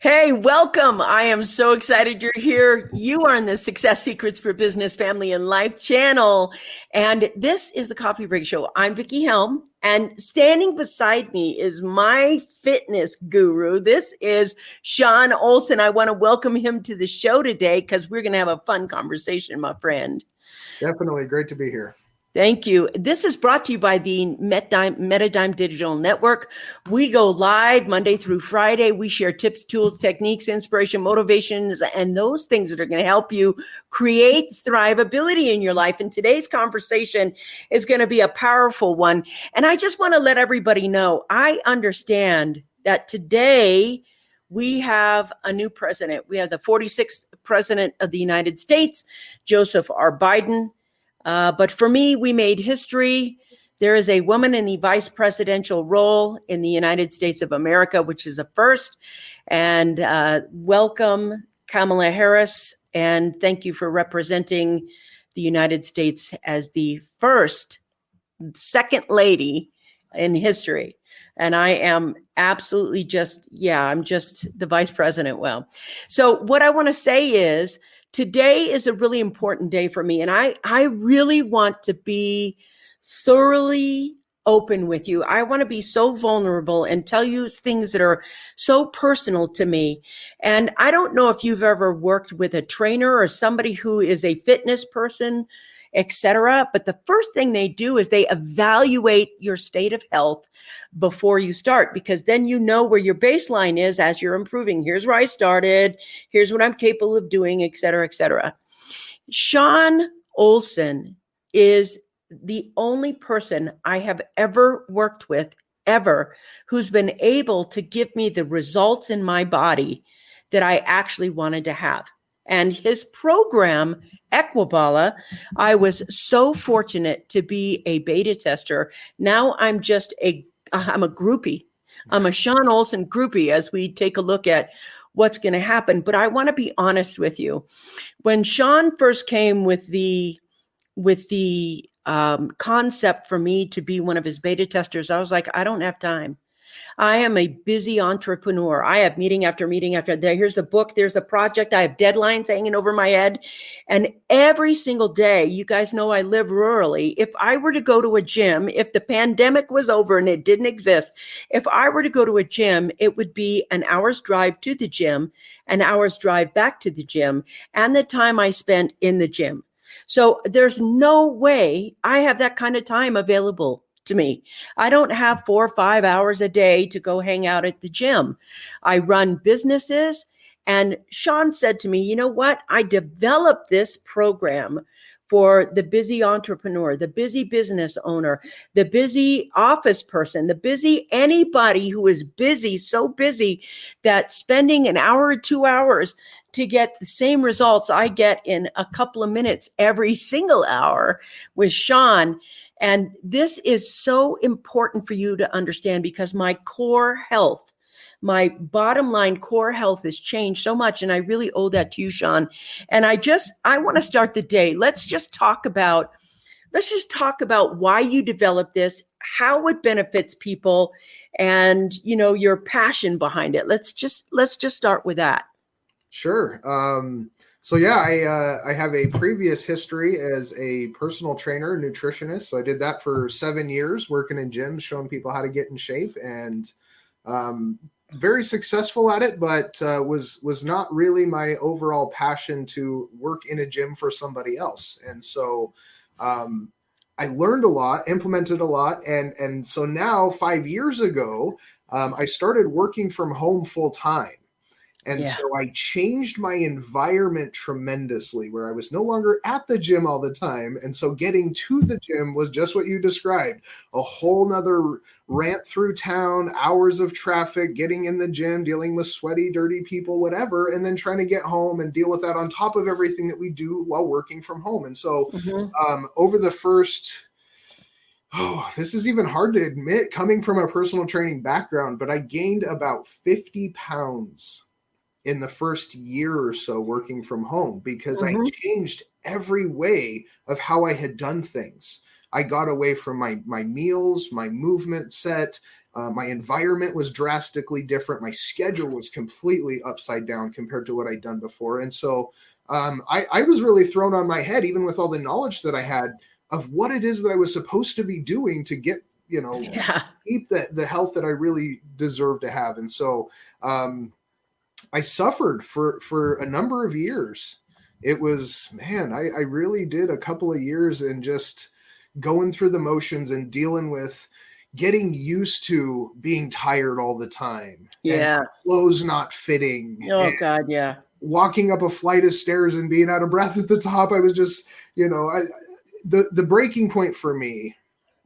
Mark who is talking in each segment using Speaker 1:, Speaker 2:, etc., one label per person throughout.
Speaker 1: Hey, welcome. I am so excited you're here. You are in the Success Secrets for Business, Family, and Life channel. And this is the Coffee Break Show. I'm Vicki Helm, and standing beside me is my fitness guru. This is Sean Olsen. I want to welcome him to the show today because we're going to have a fun conversation, my friend.
Speaker 2: Definitely. Great to be here.
Speaker 1: Thank you. This is brought to you by the Metadime Digital Network. We go live Monday through Friday. We share tips, tools, techniques, inspiration, motivations, and those things that are going to help you create thrivability in your life. And today's conversation is going to be a powerful one. And I just want to let everybody know, I understand that today we have a new president. We have the 46th president of the United States, Joseph R. Biden. But for me, we made history. There is a woman in the vice presidential role in the United States of America, which is a first. And welcome, Kamala Harris. And thank you for representing the United States as the second lady in history. And I am absolutely I'm just the vice president. Well, so what I want to say is, today is a really important day for me, and I really want to be thoroughly open with you. I want to be so vulnerable and tell you things that are so personal to me. And I don't know if you've ever worked with a trainer or somebody who is a fitness person, etc. But the first thing they do is they evaluate your state of health before you start, because then you know where your baseline is as you're improving. Here's where I started. Here's what I'm capable of doing, etc., etc. Sean Olsen is the only person I have ever worked with, ever, who's been able to give me the results in my body that I actually wanted to have. And his program, Equibala, I was so fortunate to be a beta tester. Now I'm a groupie. I'm a Sean Olsen groupie as we take a look at what's going to happen. But I want to be honest with you. When Sean first came with the concept for me to be one of his beta testers, I was like, I don't have time. I am a busy entrepreneur. I have meeting after meeting after there. Here's a book. There's a project. I have deadlines hanging over my head. And every single day, you guys know I live rurally. If I were to go to a gym, if the pandemic was over and it didn't exist, if I were to go to a gym, it would be an hour's drive to the gym, an hour's drive back to the gym, and the time I spent in the gym. So there's no way I have that kind of time available to me. I don't have 4 or 5 hours a day to go hang out at the gym. I run businesses. And Sean said to me, you know what? I developed this program for the busy entrepreneur, the busy business owner, the busy office person, anybody who is busy, so busy that spending an hour or 2 hours to get the same results I get in a couple of minutes every single hour with Sean. And this is so important for you to understand, because my core health, my bottom line core health has changed so much. And I really owe that to you, Sean. And I want to start the day. Let's just talk about why you developed this, how it benefits people, and, your passion behind it. Let's just start with that.
Speaker 2: Sure. I have a previous history as a personal trainer, nutritionist. So I did that for 7 years, working in gyms, showing people how to get in shape, and very successful at it, but was not really my overall passion to work in a gym for somebody else. And so I learned a lot, implemented a lot. And so now 5 years ago, I started working from home full time. And so I changed my environment tremendously, where I was no longer at the gym all the time. And so getting to the gym was just what you described, a whole nother rant through town, hours of traffic, getting in the gym, dealing with sweaty, dirty people, whatever, and then trying to get home and deal with that on top of everything that we do while working from home. And so over the first... this is even hard to admit coming from a personal training background, but I gained about 50 pounds in the first year or so working from home, because I changed every way of how I had done things. I got away from my meals, my movement set, My environment was drastically different. My schedule was completely upside down compared to what I'd done before. And so I was really thrown on my head, even with all the knowledge that I had of what it is that I was supposed to be doing to get, keep the health that I really deserve to have. And so I suffered for a number of years. It was, man, I really did a couple of years and just going through the motions and dealing with getting used to being tired all the time.
Speaker 1: Yeah.
Speaker 2: And clothes not fitting.
Speaker 1: Oh, God, yeah.
Speaker 2: Walking up a flight of stairs and being out of breath at the top. I was just, the breaking point for me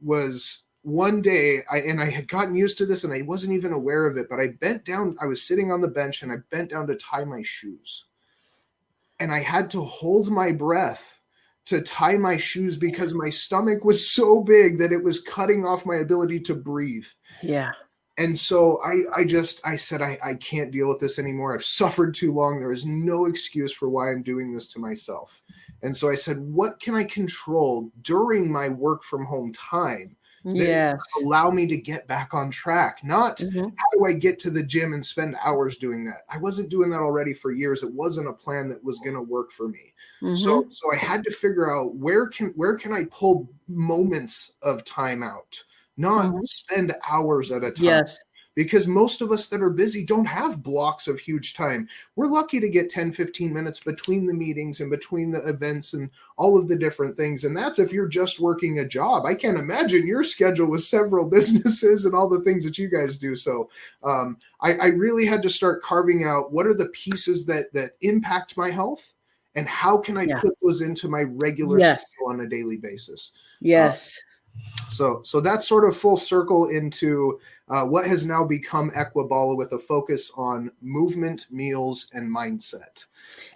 Speaker 2: was one day, I had gotten used to this and I wasn't even aware of it, but I bent down. I was sitting on the bench and I bent down to tie my shoes. And I had to hold my breath to tie my shoes because my stomach was so big that it was cutting off my ability to breathe.
Speaker 1: Yeah.
Speaker 2: And so I said, I can't deal with this anymore. I've suffered too long. There is no excuse for why I'm doing this to myself. And so I said, what can I control during my work from home time that allow me to get back on track? Not how do I get to the gym and spend hours doing that? I wasn't doing that already for years. It wasn't a plan that was going to work for me. So I had to figure out where can I pull moments of time out, not spend hours at a time.
Speaker 1: Yes.
Speaker 2: Because most of us that are busy don't have blocks of huge time. We're lucky to get 10, 15 minutes between the meetings and between the events and all of the different things. And that's if you're just working a job. I can't imagine your schedule with several businesses and all the things that you guys do. So I really had to start carving out what are the pieces that impact my health and how can I put those into my regular schedule on a daily basis.
Speaker 1: Yes.
Speaker 2: So that's sort of full circle into what has now become Equibala with a focus on movement, meals, and mindset.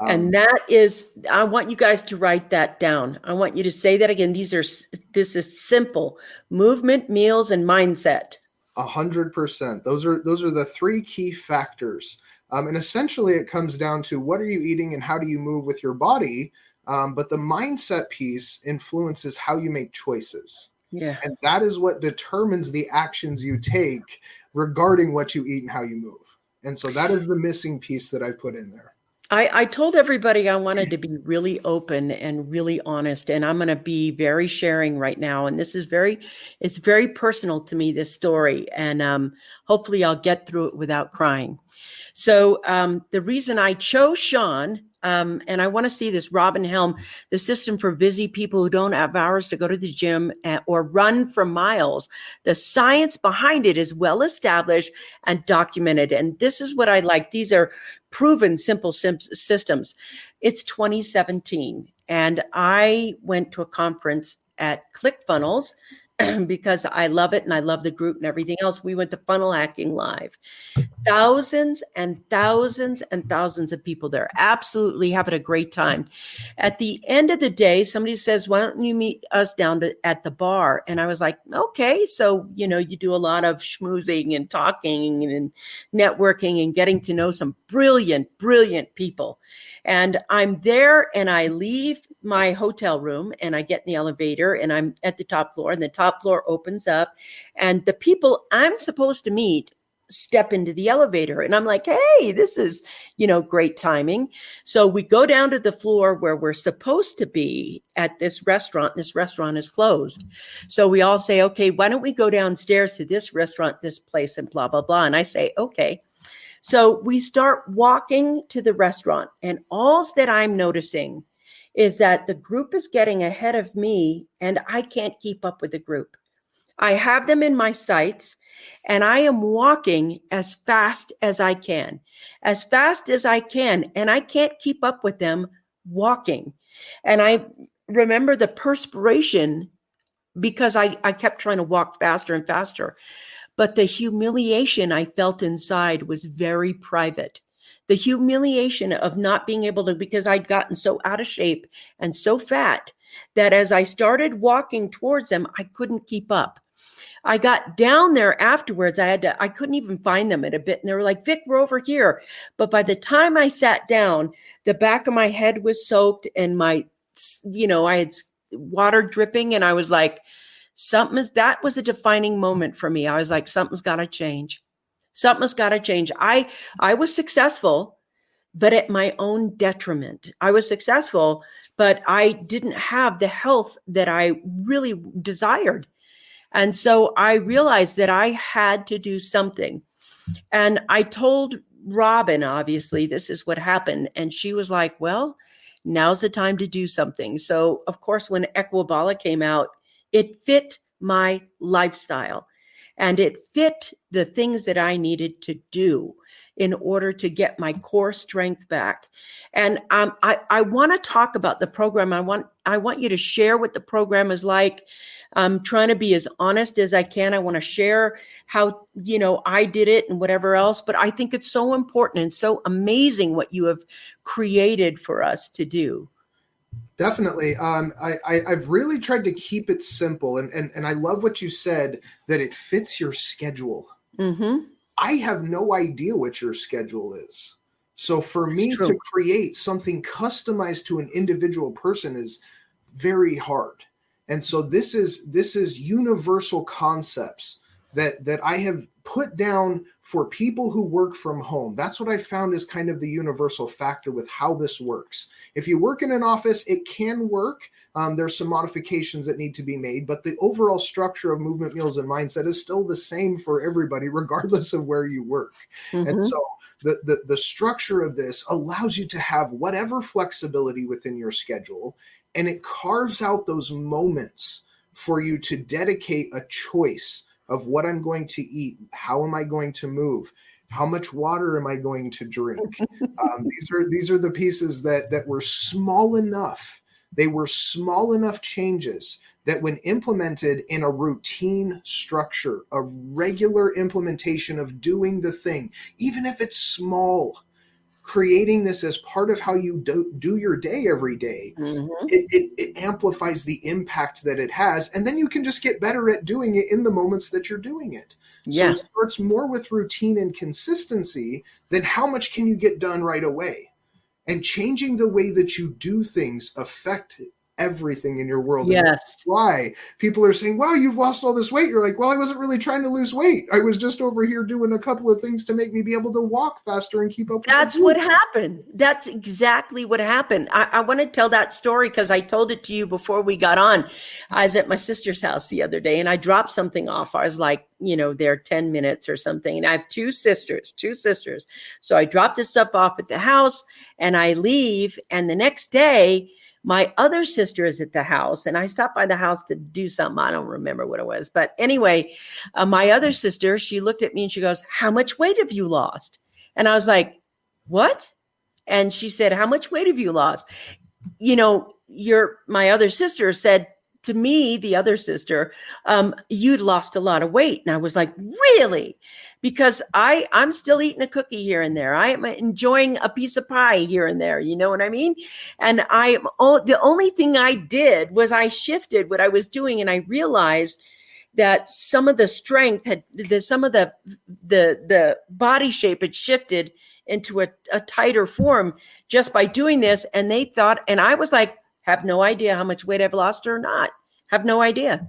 Speaker 1: And that is, I want you guys to write that down. I want you to say that again. This is simple: movement, meals, and mindset.
Speaker 2: 100%. Those are the three key factors. And essentially it comes down to what are you eating and how do you move with your body? But the mindset piece influences how you make choices.
Speaker 1: Yeah.
Speaker 2: And that is what determines the actions you take regarding what you eat and how you move. And so that is the missing piece that I put in there.
Speaker 1: I told everybody I wanted to be really open and really honest, and I'm going to be very sharing right now. And it's very personal to me, this story, and hopefully I'll get through it without crying. So the reason I chose Sean, and I want to see this Robin Helm, the system for busy people who don't have hours to go to the gym or run for miles. The science behind it is well established and documented. And this is what I like. These are proven simple systems. It's 2017. And I went to a conference at ClickFunnels because I love it and I love the group and everything else. We went to Funnel Hacking Live. Thousands and thousands and thousands of people there, absolutely having a great time. At the end of the day, somebody says, why don't you meet us down at the bar? And I was like, okay. So, you do a lot of schmoozing and talking and networking and getting to know some brilliant, brilliant people. And I'm there and I leave my hotel room and I get in the elevator and I'm at the top floor and the top floor opens up and the people I'm supposed to meet step into the elevator. And I'm like, hey, this is, great timing. So we go down to the floor where we're supposed to be at this restaurant. This restaurant is closed. So we all say, okay, why don't we go downstairs to this restaurant, this place, and blah, blah, blah. And I say, okay. So we start walking to the restaurant. And all that I'm noticing is that the group is getting ahead of me and I can't keep up with the group. I have them in my sights and I am walking as fast as I can. And I can't keep up with them walking. And I remember the perspiration because I kept trying to walk faster and faster. But the humiliation I felt inside was very private. The humiliation of not being able to, because I'd gotten so out of shape and so fat that as I started walking towards them, I couldn't keep up. I got down there afterwards. I couldn't even find them in a bit. And they were like, Vic, we're over here. But by the time I sat down, the back of my head was soaked and I had water dripping. And I was like, that was a defining moment for me. I was like, something's got to change. Something's got to change. I was successful, but at my own detriment. I was successful, but I didn't have the health that I really desired. And so I realized that I had to do something. And I told Robin, obviously, this is what happened. And she was like, well, now's the time to do something. So, of course, when Equibala came out, it fit my lifestyle and it fit the things that I needed to do in order to get my core strength back. And I want to talk about the program. I want you to share what the program is like. I'm trying to be as honest as I can. I want to share how, I did it and whatever else, but I think it's so important and so amazing what you have created for us to do.
Speaker 2: Definitely. I've really tried to keep it simple, and I love what you said, that it fits your schedule.
Speaker 1: Mm-hmm.
Speaker 2: I have no idea what your schedule is. So for me to create something customized to an individual person is very hard. And so this is universal concepts that I have put down for people who work from home. That's what I found is kind of the universal factor with how this works. If you work in an office, it can work. There's some modifications that need to be made, but the overall structure of movement, meals, and mindset is still the same for everybody, regardless of where you work. Mm-hmm. And so the structure of this allows you to have whatever flexibility within your schedule, and it carves out those moments for you to dedicate a choice of what I'm going to eat, how am I going to move, how much water am I going to drink. These are the pieces that were small enough. They were small enough changes that when implemented in a routine structure, a regular implementation of doing the thing, even if it's small, creating this as part of how you do your day every day, mm-hmm. it amplifies the impact that it has. And then you can just get better at doing it in the moments that you're doing it. Yeah. So it starts more with routine and consistency than how much can you get done right away. And changing the way that you do things affect everything in your world.
Speaker 1: Yes.
Speaker 2: And that's why people are saying, wow, you've lost all this weight. You're like, well, I wasn't really trying to lose weight. I was just over here doing a couple of things to make me be able to walk faster and keep up.
Speaker 1: That's what happened. That's exactly what happened. I want to tell that story because I told it to you before we got on. I was at my sister's house the other day and I dropped something off. I was like, there 10 minutes or something. And I have two sisters. So I dropped this stuff off at the house and I leave. And the next day, my other sister is at the house and I stopped by the house to do something. I don't remember what it was. But anyway, my other sister, she looked at me and she goes, how much weight have you lost? And I was like, what? And she said, how much weight have you lost? My other sister said to me, the other sister, you'd lost a lot of weight. And I was like, really? Because I'm still eating a cookie here and there. I am enjoying a piece of pie here and there. You know what I mean? And the only thing I did was I shifted what I was doing. And I realized that some of the strength some of the body shape had shifted into a tighter form just by doing this. And they thought, and I was like, have no idea how much weight I've lost or not. Have no idea.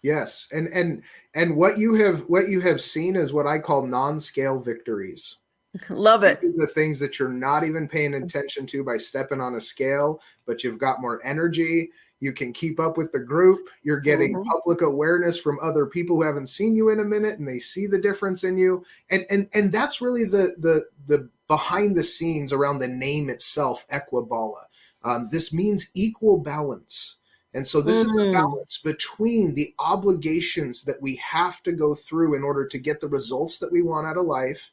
Speaker 2: Yes. And what you have seen is what I call non-scale victories.
Speaker 1: Love it.
Speaker 2: The things that you're not even paying attention to by stepping on a scale, but you've got more energy. You can keep up with the group. You're getting mm-hmm. public awareness from other people who haven't seen you in a minute and they see the difference in you. And that's really the behind the scenes around the name itself, Equibala. This means equal balance. And so this is a balance between the obligations that we have to go through in order to get the results that we want out of life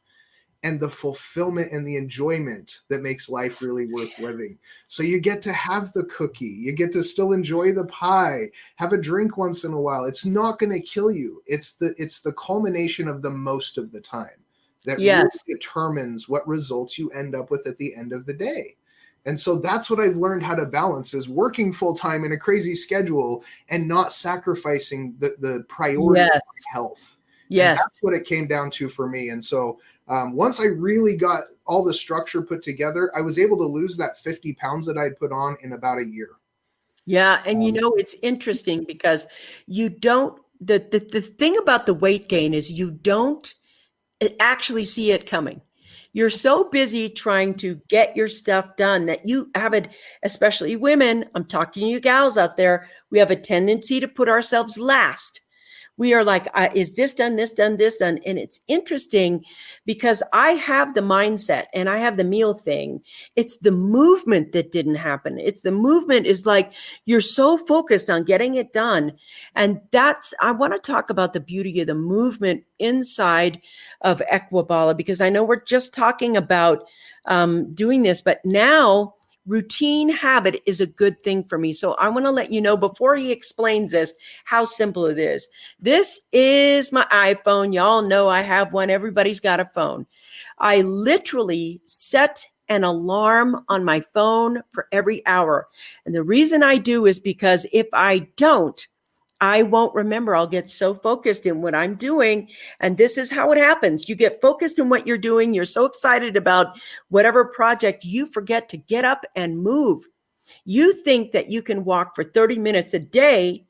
Speaker 2: and the fulfillment and the enjoyment that makes life really worth living. So you get to have the cookie, you get to still enjoy the pie, have a drink once in a while. It's not going to kill you. It's the culmination of the most of the time that really determines what results you end up with at the end of the day. And so that's what I've learned how to balance is working full time in a crazy schedule and not sacrificing the priority of health. Yes. And that's what it came down to for me. And so once I really got all the structure put together, I was able to lose that 50 pounds that I'd put on in about a year.
Speaker 1: Yeah. And it's interesting because you don't, the thing about the weight gain is you don't actually see it coming. You're so busy trying to get your stuff done that you have it, especially women. I'm talking to you gals out there. We have a tendency to put ourselves last. We are like, is this done, this done, this done? And it's interesting because I have the mindset and I have the meal thing. It's the movement that didn't happen. It's the movement is like, you're so focused on getting it done. And I want to talk about the beauty of the movement inside of Equibala, because I know we're just talking about doing this, but now routine habit is a good thing for me. So I want to let you know before he explains this, how simple it is. This is my iPhone. Y'all know I have one. Everybody's got a phone. I literally set an alarm on my phone for every hour. And the reason I do is because if I don't, I won't remember. I'll get so focused in what I'm doing. And this is how it happens. You get focused in what you're doing. You're so excited about whatever project, you forget to get up and move. You think that you can walk for 30 minutes a day.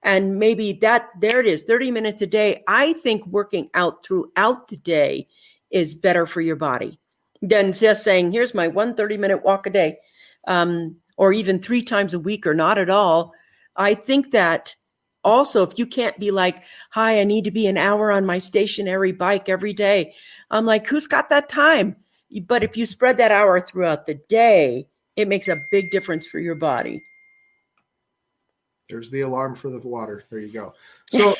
Speaker 1: And maybe there it is, 30 minutes a day. I think working out throughout the day is better for your body than just saying, here's my 30-minute walk a day, or even 3 times a week or not at all. I think that also, if you can't be like, hi, I need to be an hour on my stationary bike every day. I'm like, who's got that time? But if you spread that hour throughout the day, it makes a big difference for your body.
Speaker 2: There's the alarm for the water. There you go. So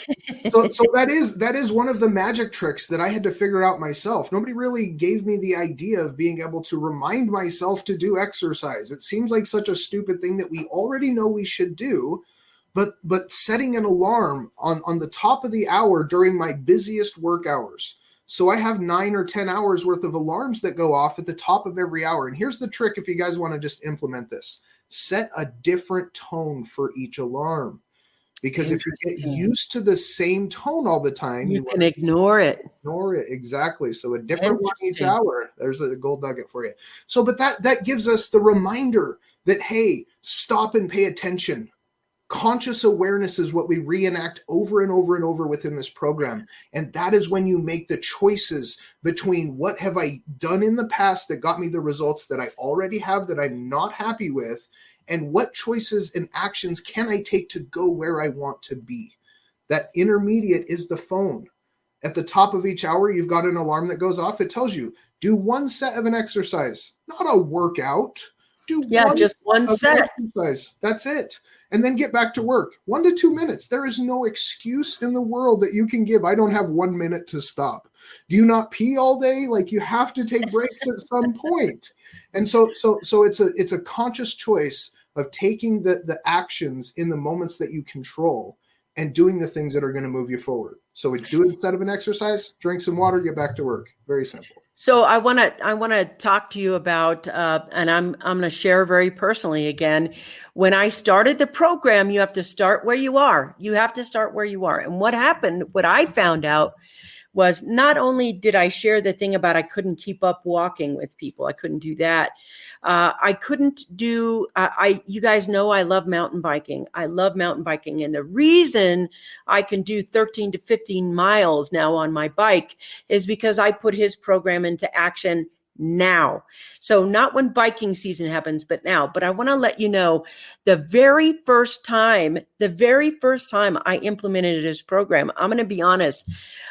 Speaker 2: that is one of the magic tricks that I had to figure out myself. Nobody really gave me the idea of being able to remind myself to do exercise. It seems like such a stupid thing that we already know we should do. But setting an alarm on the top of the hour during my busiest work hours. So I have 9 or 10 hours worth of alarms that go off at the top of every hour. And here's the trick if you guys want to just implement this. Set a different tone for each alarm. Because if you get used to the same tone all the time,
Speaker 1: you can ignore it.
Speaker 2: Ignore it, exactly. So a different one each hour. There's a gold nugget for you. So, but that gives us the reminder that, hey, stop and pay attention. Conscious awareness is what we reenact over and over and over within this program. And that is when you make the choices between what have I done in the past that got me the results that I already have that I'm not happy with, and what choices and actions can I take to go where I want to be. That intermediate is the phone. At the top of each hour, you've got an alarm that goes off. It tells you, do 1 set of an exercise, not a workout.
Speaker 1: Just one set.
Speaker 2: Exercise. That's it. And then get back to work. 1 to 2 minutes. There is no excuse in the world that you can give. I don't have 1 minute to stop. Do you not pee all day? Like, you have to take breaks at some point. And so it's a conscious choice of taking the actions in the moments that you control and doing the things that are going to move you forward. So we do it instead of an exercise, drink some water, get back to work. Very simple.
Speaker 1: So I want to talk to you about, and I'm going to share very personally again. When I started the program, you have to start where you are. You have to start where you are. And what happened, what I found out was not only did I share the thing about I couldn't keep up walking with people. I couldn't do that. I couldn't do, you guys know I love mountain biking. I love mountain biking. And the reason I can do 13 to 15 miles now on my bike is because I put his program into action now. So not when biking season happens, but now. But I want to let you know, the very first time I implemented his program, I'm going to be honest,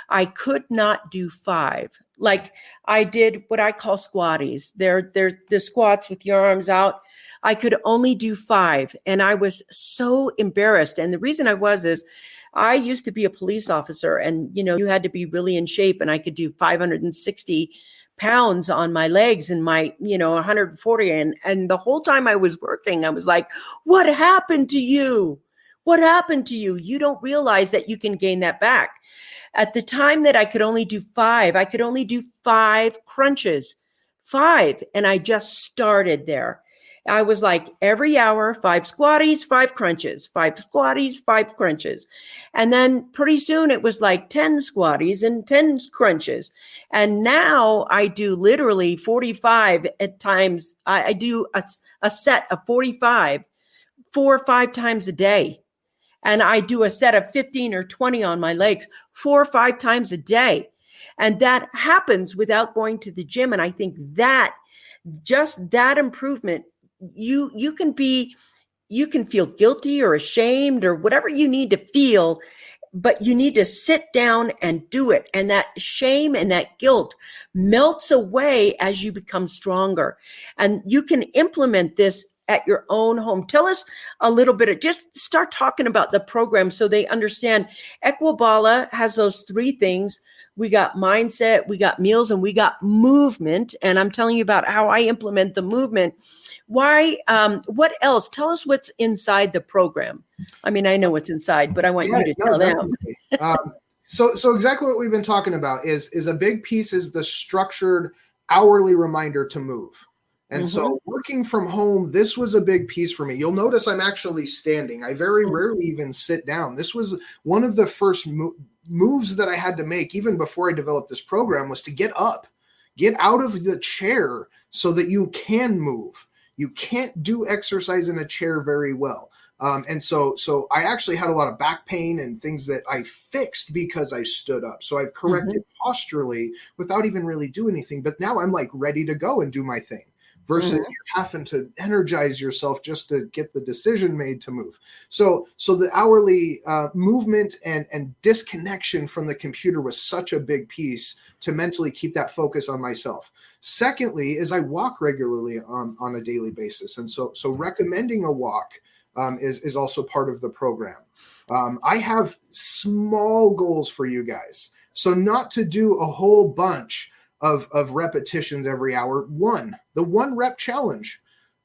Speaker 1: I could not do 5. Like, I did what I call squatties. They're the squats with your arms out. I could only do 5. And I was so embarrassed. And the reason I was is I used to be a police officer, and, you had to be really in shape, and I could do 560 pounds on my legs and my, 140. And the whole time I was working, I was like, what happened to you? What happened to you? You don't realize that you can gain that back. At the time that I could only do 5, I could only do 5 crunches, 5. And I just started there. I was like, every hour, 5 squatties, 5 crunches, 5 squatties, 5 crunches. And then pretty soon it was like 10 squatties and 10 crunches. And now I do literally 45 at times. I do a set of 45 4 or 5 times a day. And I do a set of 15 or 20 on my legs 4 or 5 times a day. And that happens without going to the gym. And I think that just that improvement, you can feel guilty or ashamed or whatever you need to feel, but you need to sit down and do it. And that shame and that guilt melts away as you become stronger. And you can implement this at your own home. Tell us a little bit, just start talking about the program so they understand. Equibala has those 3 things. We got mindset, we got meals, and we got movement. And I'm telling you about how I implement the movement. Why, what else? Tell us what's inside the program. I mean, I know what's inside, but I want you to tell them.
Speaker 2: So exactly what we've been talking about is a big piece is the structured hourly reminder to move. And so working from home, this was a big piece for me. You'll notice I'm actually standing. I very rarely even sit down. This was one of the first moves that I had to make even before I developed this program, was to get up, get out of the chair so that you can move. You can't do exercise in a chair very well. And so I actually had a lot of back pain and things that I fixed because I stood up. So I've corrected posturally without even really doing anything. But now I'm like ready to go and do my thing. Versus you're having to energize yourself just to get the decision made to move. So the hourly movement and disconnection from the computer was such a big piece to mentally keep that focus on myself. Secondly, is I walk regularly on a daily basis. And so recommending a walk is also part of the program. I have small goals for you guys. So not to do a whole bunch of repetitions every hour. The 1 rep challenge.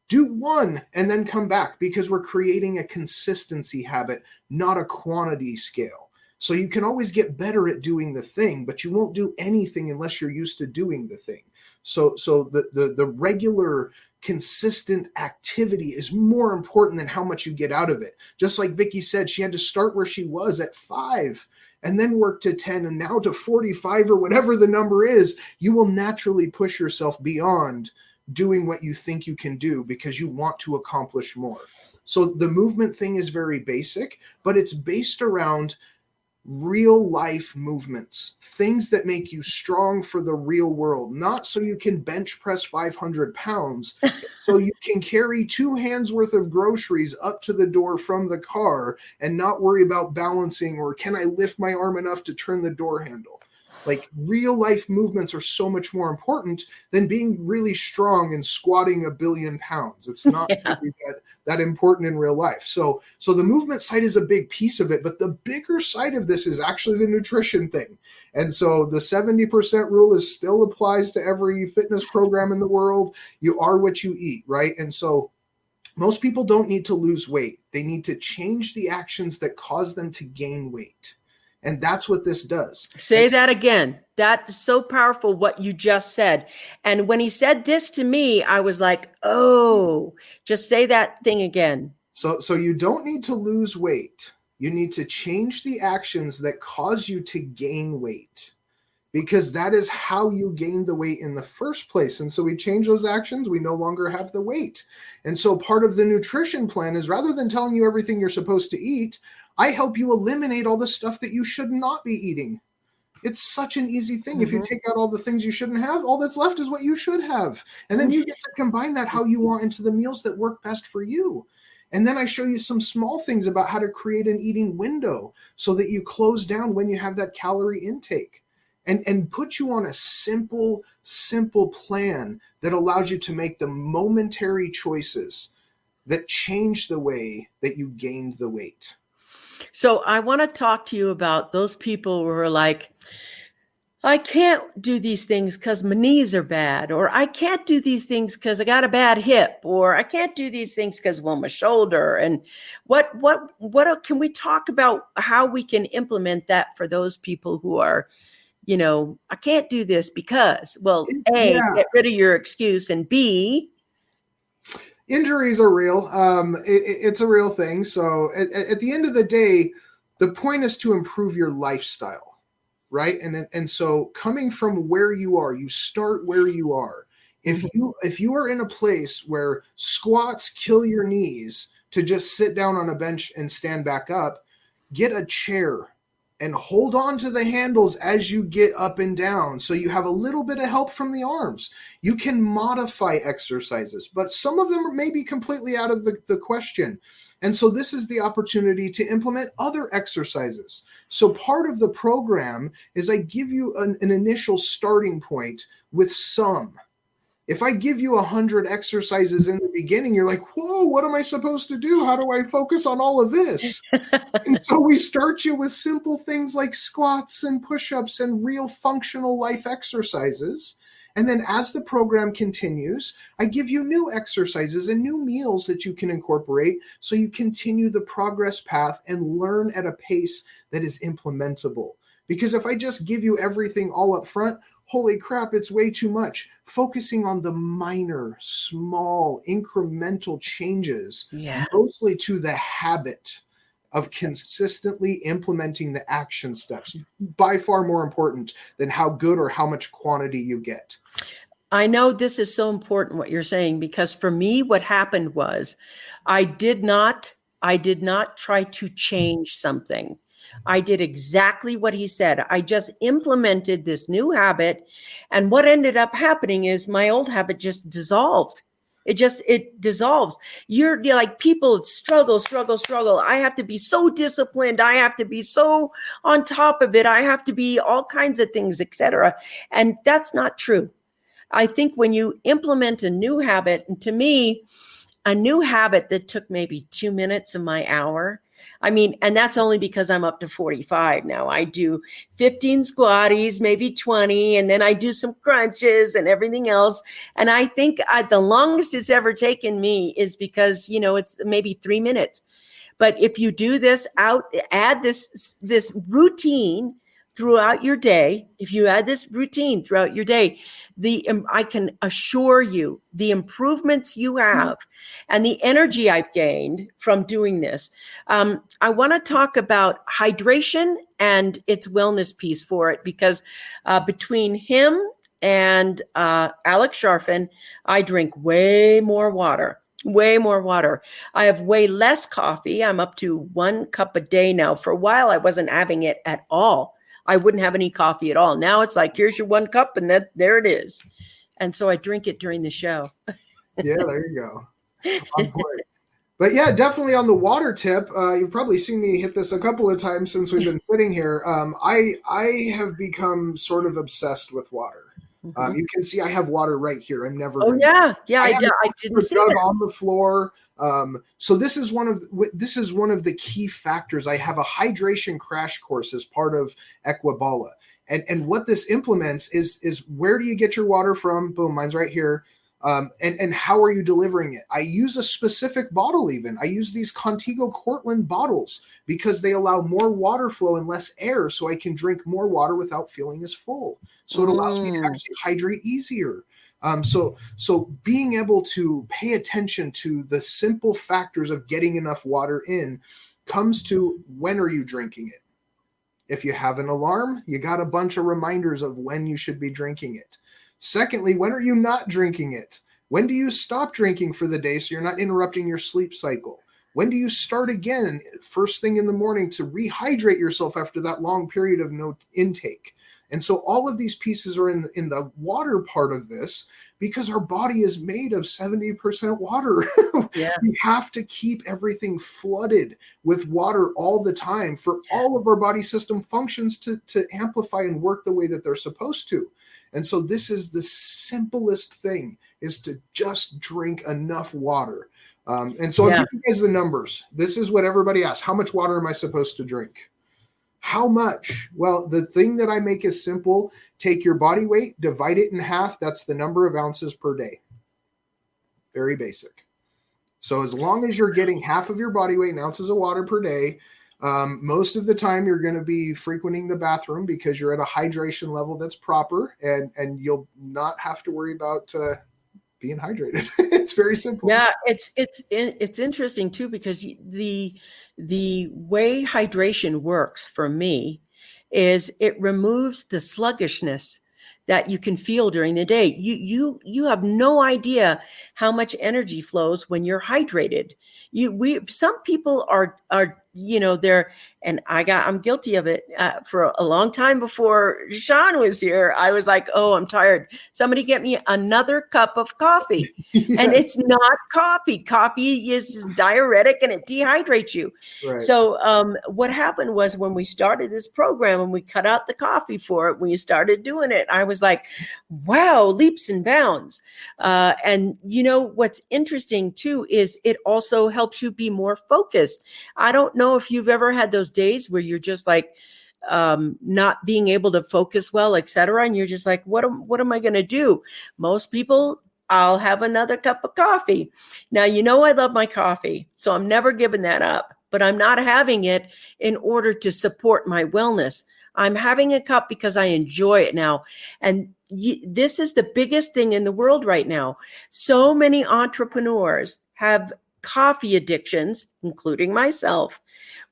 Speaker 2: Do 1 and then come back, because we're creating a consistency habit, not a quantity scale. So you can always get better at doing the thing, but you won't do anything unless you're used to doing the thing. So the regular consistent activity is more important than how much you get out of it. Just like Vicki said, she had to start where she was at 5 and then work to 10 and now to 45 or whatever the number is. You will naturally push yourself beyond doing what you think you can do because you want to accomplish more. So the movement thing is very basic, but it's based around real life movements, things that make you strong for the real world, not so you can bench press 500 pounds, so you can carry 2 hands worth of groceries up to the door from the car and not worry about balancing, or can I lift my arm enough to turn the door handle? Like, real life movements are so much more important than being really strong and squatting 1 billion pounds. It's not really that important in real life. So the movement side is a big piece of it, but the bigger side of this is actually the nutrition thing. And so the 70% rule still applies to every fitness program in the world. You are what you eat, right? And so most people don't need to lose weight. They need to change the actions that cause them to gain weight. And that's what this does.
Speaker 1: Say that again. That's so powerful what you just said. And when he said this to me, I was like, oh, just say that thing again.
Speaker 2: So you don't need to lose weight. You need to change the actions that cause you to gain weight, because that is how you gain the weight in the first place. And so we change those actions, we no longer have the weight. And so part of the nutrition plan is, rather than telling you everything you're supposed to eat, I help you eliminate all the stuff that you should not be eating. It's such an easy thing. If you take out all the things you shouldn't have, all that's left is what you should have. And then you get to combine that how you want into the meals that work best for you. And then I show you some small things about how to create an eating window so that you close down when you have that calorie intake. And put you on a simple plan that allows you to make the momentary choices that change the way that you gained the weight.
Speaker 1: So I want to talk to you about those people who are like, I can't do these things because my knees are bad, or I can't do these things because I got a bad hip, or I can't do these things because, well, my shoulder. And what can we talk about how we can implement that for those people who are, I can't do this because, well, A, get rid of your excuse, and B,
Speaker 2: injuries are real. It's a real thing. So at the end of the day, the point is to improve your lifestyle, right? And so coming from where you are, you start where you are. If you are in a place where squats kill your knees, to just sit down on a bench and stand back up, get a chair and hold on to the handles as you get up and down. So you have a little bit of help from the arms. You can modify exercises, but some of them may be completely out of the question. And so this is the opportunity to implement other exercises. So part of the program is I give you an initial starting point with some. If I give you 100 exercises in the beginning, you're like, whoa, what am I supposed to do? How do I focus on all of this? And so we start you with simple things like squats and push-ups and real functional life exercises. And then as the program continues, I give you new exercises and new meals that you can incorporate so you continue the progress path and learn at a pace that is implementable. Because if I just give you everything all up front, holy crap, it's way too much. Focusing on the minor, small, incremental changes, mostly to the habit of consistently implementing the action steps, by far more important than how good or how much quantity you get.
Speaker 1: I know this is so important what you're saying, because for me, what happened was I did not try to change something. I did exactly what he said. I just implemented this new habit. And what ended up happening is my old habit just dissolved. It dissolves. You're like, people struggle. I have to be so disciplined. I have to be so on top of it. I have to be all kinds of things, etc. And that's not true. I think when you implement a new habit, and to me, a new habit that took maybe 2 minutes of my hour. I mean, and that's only because I'm up to 45 now. I do 15 squatties, maybe 20, and then I do some crunches and everything else. And I think the longest it's ever taken me is because, it's maybe 3 minutes. But if you do this add this routine throughout your day, if you add this routine throughout your day, I can assure you the improvements you have and the energy I've gained from doing this. I want to talk about hydration and its wellness piece for it, because between him and Alex Sharfin, I drink way more water. I have way less coffee. I'm up to 1 cup a day now. For a while, I wasn't having it at all. I wouldn't have any coffee at all. Now it's like, here's your 1 cup and there it is. And so I drink it during the show.
Speaker 2: Yeah, there you go. On point. But yeah, definitely on the water tip, you've probably seen me hit this a couple of times since we've been sitting here. I have become sort of obsessed with water. You can see I have water right here. I'm never.
Speaker 1: Oh yeah. I didn't see
Speaker 2: jug
Speaker 1: that
Speaker 2: on the floor. So this is one of the key factors. I have a hydration crash course as part of Equibala, and what this implements is where do you get your water from? Boom, mine's right here. And how are you delivering it? I use a specific bottle even. I use these Contigo Cortland bottles because they allow more water flow and less air, so I can drink more water without feeling as full. So it allows me to actually hydrate easier. So being able to pay attention to the simple factors of getting enough water in comes to when are you drinking it? If you have an alarm, you got a bunch of reminders of when you should be drinking it. Secondly, when are you not drinking it? When do you stop drinking for the day so you're not interrupting your sleep cycle? When do you start again first thing in the morning to rehydrate yourself after that long period of no intake? And so all of these pieces are in the water part of this because our body is made of 70% water. Yeah. We have to keep everything flooded with water all the time for all of our body system functions to amplify and work the way that they're supposed to. And so this is the simplest thing, is to just drink enough water. And so I'll give you guys the numbers. This is what everybody asks. How much water am I supposed to drink? How much? Well, the thing that I make is simple. Take your body weight, divide it in half. That's the number of ounces per day. Very basic. So as long as you're getting half of your body weight in ounces of water per day, most of the time you're going to be frequenting the bathroom because you're at a hydration level that's proper, and you'll not have to worry about being hydrated. It's very simple.
Speaker 1: Yeah, it's interesting too, because the way hydration works for me is it removes the sluggishness that you can feel during the day. You have no idea how much energy flows when you're hydrated. Some people are they're, and I'm guilty of it. For a long time before Sean was here, I was like, oh, I'm tired. Somebody get me another cup of coffee.
Speaker 2: Yeah.
Speaker 1: And it's not coffee. Coffee is diuretic and it dehydrates you.
Speaker 2: Right.
Speaker 1: So what happened was, when we started this program and we cut out the coffee for it, when you started doing it, I was like, wow, leaps and bounds. And what's interesting too is it also helps you be more focused. I don't know if you've ever had those days where you're just like not being able to focus well, etc. And you're just like, what am I going to do? Most people, I'll have another cup of coffee. Now, I love my coffee, so I'm never giving that up, but I'm not having it in order to support my wellness. I'm having a cup because I enjoy it now. And this is the biggest thing in the world right now. So many entrepreneurs have coffee addictions, including myself,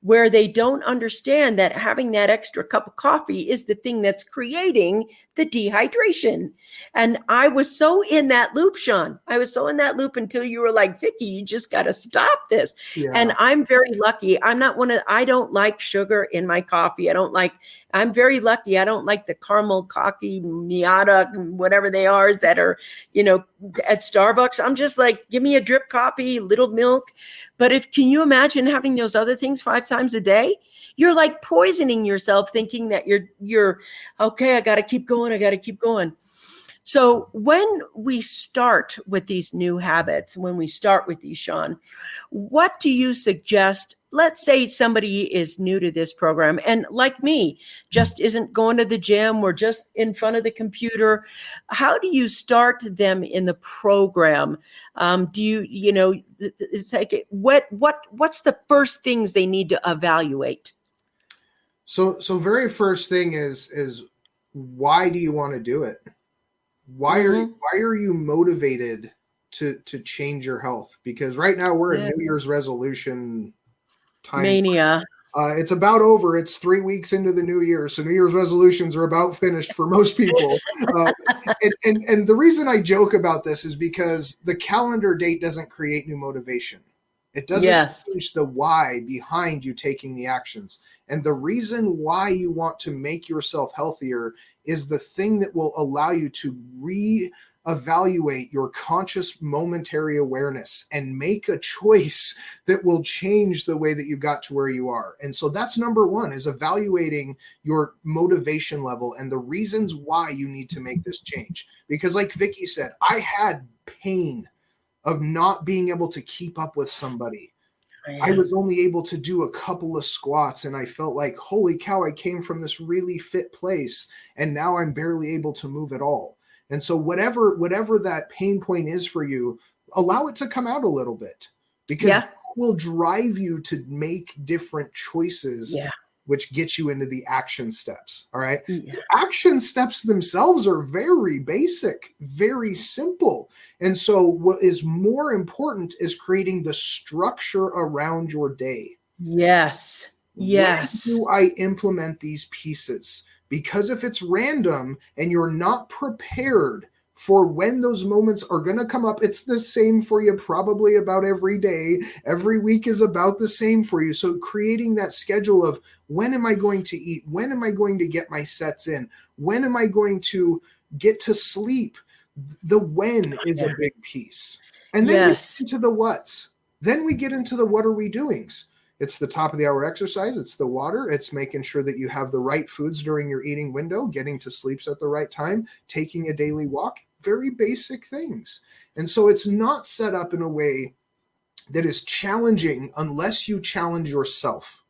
Speaker 1: where they don't understand that having that extra cup of coffee is the thing that's creating the dehydration. And I was so in that loop, Sean. I was so in that loop until you were like, Vicki, you just got to stop this.
Speaker 2: Yeah.
Speaker 1: And I'm very lucky. I don't like sugar in my coffee. I'm very lucky. I don't like the caramel coffee, Miata, whatever they are that are, at Starbucks. I'm just like, give me a drip coffee, little milk. But can you imagine having those other things 5 times a day? You're like poisoning yourself, thinking that you're okay. I got to keep going. So when we start with these new habits, when we start with these, Sean, what do you suggest? Let's say somebody is new to this program and, like me, just isn't going to the gym or just in front of the computer. How do you start them in the program? Do you, it's like, what's the first things they need to evaluate?
Speaker 2: So very first thing is why do you want to do it? Why are you motivated to change your health? Because right now we're in New Year's resolution time.
Speaker 1: Mania.
Speaker 2: It's about over. It's 3 weeks into the new year, so New Year's resolutions are about finished for most people. And the reason I joke about this is because the calendar date doesn't create new motivation. It doesn't change the why behind you taking the actions. And the reason why you want to make yourself healthier is the thing that will allow you to reevaluate your conscious momentary awareness and make a choice that will change the way that you got to where you are. And so that's number one, is evaluating your motivation level and the reasons why you need to make this change. Because like Vicki said, I had pain of not being able to keep up with somebody. I was only able to do a couple of squats and I felt like, holy cow, I came from this really fit place and now I'm barely able to move at all. And so whatever that pain point is for you, allow it to come out a little bit, because it will drive you to make different choices, which gets you into the action steps. All right. Yeah. The action steps themselves are very basic, very simple. And so what is more important is creating the structure around your day.
Speaker 1: Yes. Yes.
Speaker 2: When do I implement these pieces? Because if it's random and you're not prepared for when those moments are going to come up, it's the same for you probably about every day. Every week is about the same for you. So creating that schedule of, when am I going to eat? When am I going to get my sets in? When am I going to get to sleep? The when is a big piece. And then we get into the what's. Then we get into the what are we doings. It's the top of the hour exercise. It's the water. It's making sure that you have the right foods during your eating window, getting to sleeps at the right time, taking a daily walk, very basic things. And so it's not set up in a way that is challenging unless you challenge yourself.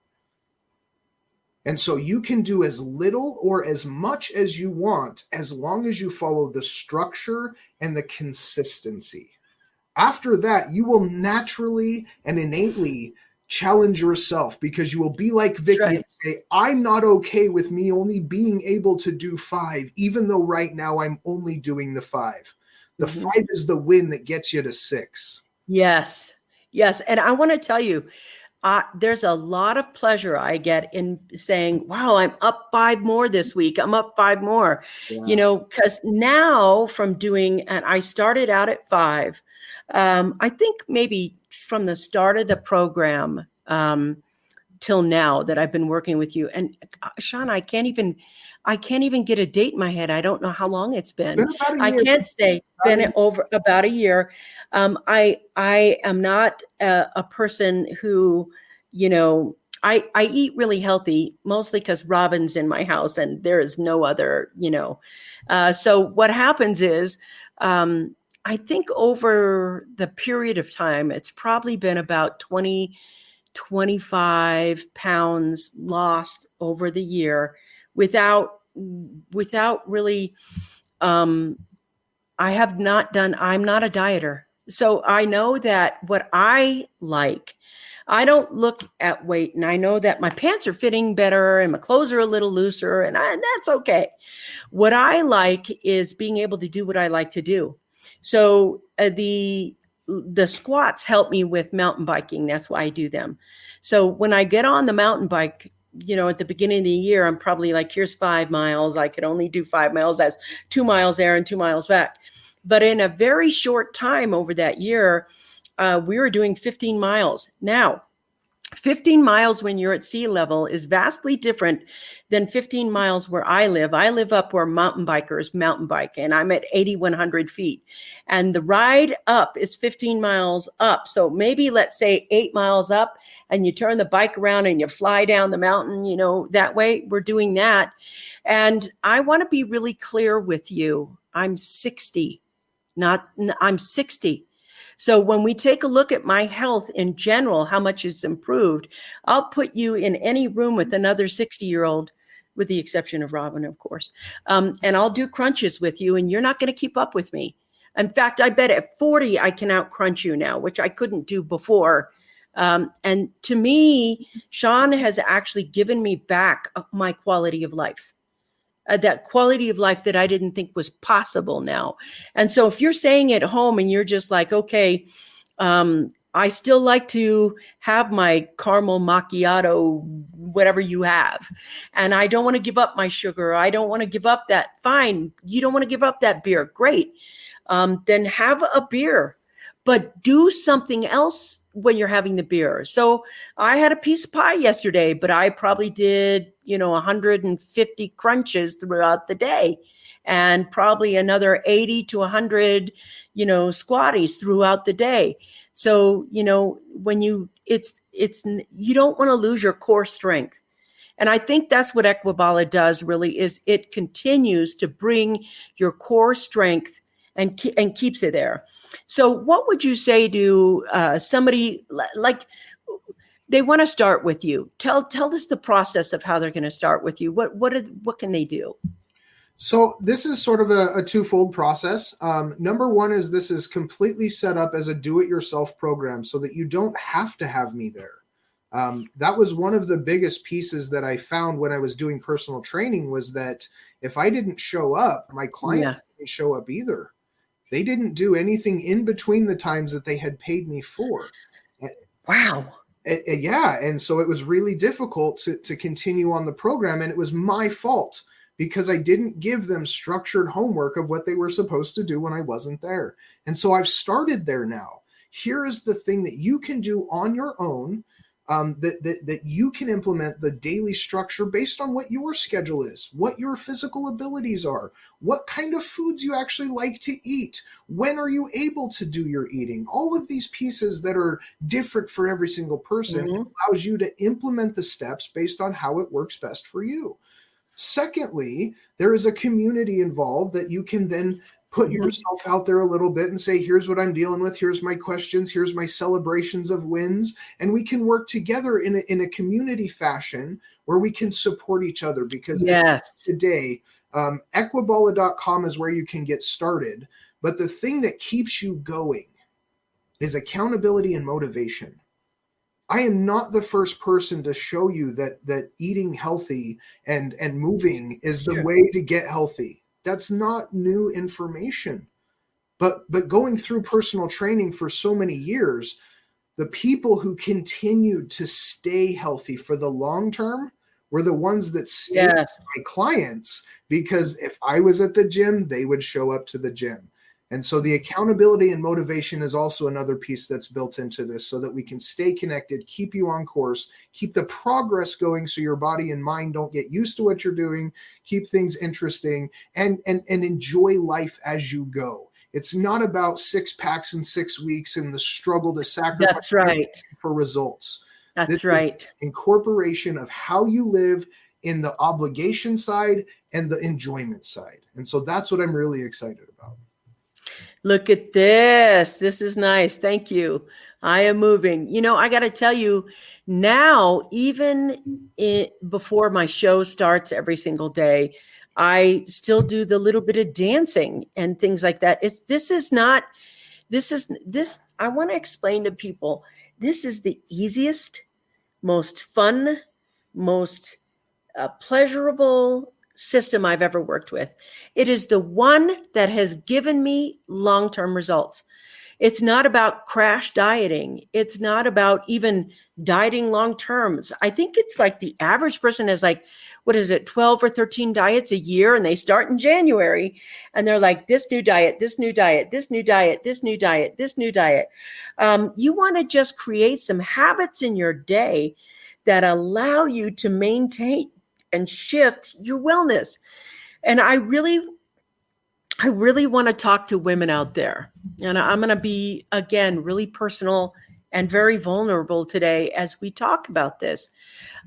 Speaker 2: And so you can do as little or as much as you want, as long as you follow the structure and the consistency. After that, you will naturally and innately challenge yourself, because you will be like Vicki and say, I'm not okay with me only being able to do 5, even though right now I'm only doing the 5. The 5 is the win that gets you to 6.
Speaker 1: Yes. Yes. And I want to tell you, there's a lot of pleasure I get in saying, wow, I'm up 5 more this week. I'm up 5 more, because now from doing, and I started out at 5. I think maybe from the start of the program, till now that I've been working with you. And Sean, I can't even get a date in my head. I don't know how long it's been. I can't say been over about a year. I am not a person who, I eat really healthy, mostly because Robin's in my house and there is no other, so what happens is, I think over the period of time, it's probably been about 25 pounds lost over the year without really, I'm not a dieter. So I know that what I like, I don't look at weight, and I know that my pants are fitting better and my clothes are a little looser, and that's okay. What I like is being able to do what I like to do. So the squats help me with mountain biking. That's why I do them. So when I get on the mountain bike, at the beginning of the year, I'm probably like, here's 5 miles. I could only do 5 miles. That's 2 miles there and 2 miles back. But in a very short time over that year, we were doing 15 miles. Now, 15 miles when you're at sea level is vastly different than 15 miles where I live. I live up where mountain bikers mountain bike, and I'm at 8,100 feet. And the ride up is 15 miles up. So maybe let's say 8 miles up, and you turn the bike around and you fly down the mountain, that way. We're doing that. And I want to be really clear with you. I'm 60. I'm 60. So when we take a look at my health in general, how much it's improved, I'll put you in any room with another 60-year-old, with the exception of Robin, of course. And I'll do crunches with you, and you're not going to keep up with me. In fact, I bet at 40, I can out crunch you now, which I couldn't do before. And to me, Sean has actually given me back my quality of life. That quality of life that I didn't think was possible now. And so if you're staying at home and you're just like, okay, I still like to have my caramel macchiato, whatever you have, and I don't want to give up my sugar. I don't want to give up that. Fine. You don't want to give up that beer. Great. Then have a beer, but do something else when you're having the beer. So I had a piece of pie yesterday, but I probably did, 150 crunches throughout the day, and probably another 80 to 100, squatties throughout the day. So, when you don't want to lose your core strength. And I think that's what Equibala does really, is it continues to bring your core strength and keeps it there. So what would you say to somebody like, they want to start with you? Tell us the process of how they're going to start with you. What can they do?
Speaker 2: So this is sort of a twofold process. Number one is this is completely set up as a do-it-yourself program so that you don't have to have me there. That was one of the biggest pieces that I found when I was doing personal training, was that if I didn't show up, my client didn't show up either. They didn't do anything in between the times that they had paid me for.
Speaker 1: Wow.
Speaker 2: Yeah. And so it was really difficult to continue on the program. And it was my fault because I didn't give them structured homework of what they were supposed to do when I wasn't there. And so I've started there now. Here is the thing that you can do on your own, that you can implement the daily structure based on what your schedule is, what your physical abilities are, what kind of foods you actually like to eat, when are you able to do your eating. All of these pieces that are different for every single person allows you to implement the steps based on how it works best for you. Secondly, there is a community involved that you can then put yourself out there a little bit and say, here's what I'm dealing with. Here's my questions. Here's my celebrations of wins. And we can work together in a community fashion where we can support each other. Because today, Equibala.com is where you can get started. But the thing that keeps you going is accountability and motivation. I am not the first person to show you that eating healthy and moving is the way to get healthy. That's not new information. But going through personal training for so many years, The people who continued to stay healthy for the long term were the ones that stayed with my clients, because if I was at the gym, they would show up to the gym. And so the accountability and motivation is also another piece that's built into this, so that we can stay connected, keep you on course, keep the progress going so your body and mind don't get used to what you're doing, keep things interesting, and enjoy life as you go. It's not about 6 packs in 6 weeks and the struggle to sacrifice for results.
Speaker 1: That's right.
Speaker 2: Incorporation of how you live in the obligation side and the enjoyment side. And so that's what I'm really excited about.
Speaker 1: Look at this. This is nice. Thank you. I am moving. I got to tell you now, even before my show starts every single day, I still do the little bit of dancing and things like that. I want to explain to people, this is the easiest, most fun, most pleasurable system I've ever worked with. It is the one that has given me long-term results. It's not about crash dieting. It's not about even dieting long terms. I think it's like the average person has 12 or 13 diets a year, and they start in January and they're like, this new diet, this new diet, this new diet, this new diet, this new diet. You want to just create some habits in your day that allow you to maintain and shift your wellness. And I really want to talk to women out there. And I'm going to be, again, really personal and very vulnerable today as we talk about this.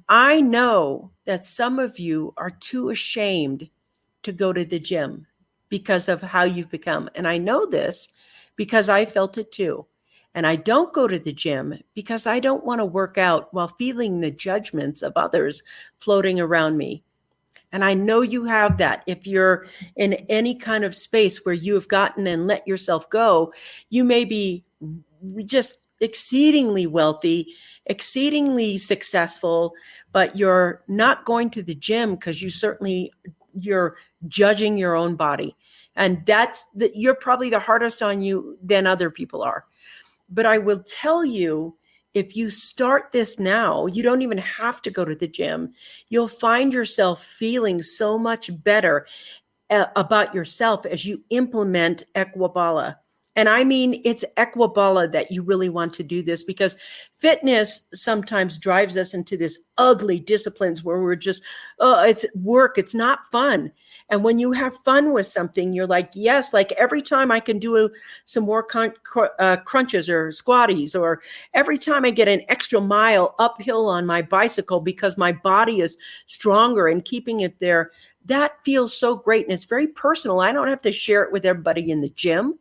Speaker 1: I know that some of you are too ashamed to go to the gym because of how you've become. And I know this because I felt it too. And I don't go to the gym because I don't want to work out while feeling the judgments of others floating around me. And I know you have that. If you're in any kind of space where you have gotten and let yourself go, you may be just exceedingly wealthy, exceedingly successful, but you're not going to the gym because you're judging your own body. And you're probably the hardest on you than other people are. But I will tell you, if you start this now, you don't even have to go to the gym. You'll find yourself feeling so much better about yourself as you implement Equibala. And I mean, it's Equibala that you really want to do this, because fitness sometimes drives us into this ugly disciplines where we're just, it's work, it's not fun. And when you have fun with something, you're like, yes, like every time I can do some more crunches or squatties, or every time I get an extra mile uphill on my bicycle because my body is stronger and keeping it there, that feels so great. And it's very personal. I don't have to share it with everybody in the gym.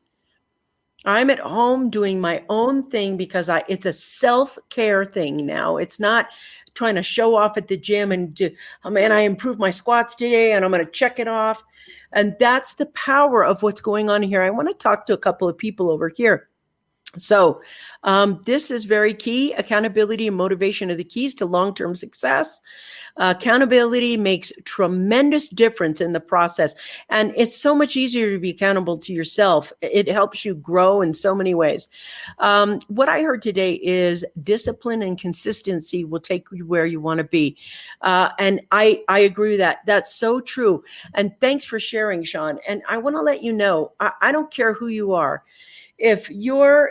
Speaker 1: I'm at home doing my own thing because it's a self-care thing now. It's not trying to show off at the gym and I improved my squats today and I'm going to check it off. And that's the power of what's going on here. I want to talk to a couple of people over here. So this is very key. Accountability and motivation are the keys to long-term success. Accountability makes tremendous difference in the process. And it's so much easier to be accountable to yourself. It helps you grow in so many ways. What I heard today is discipline and consistency will take you where you want to be. And I agree with that. That's so true. And thanks for sharing, Sean. And I want to let you know, I don't care who you are. If you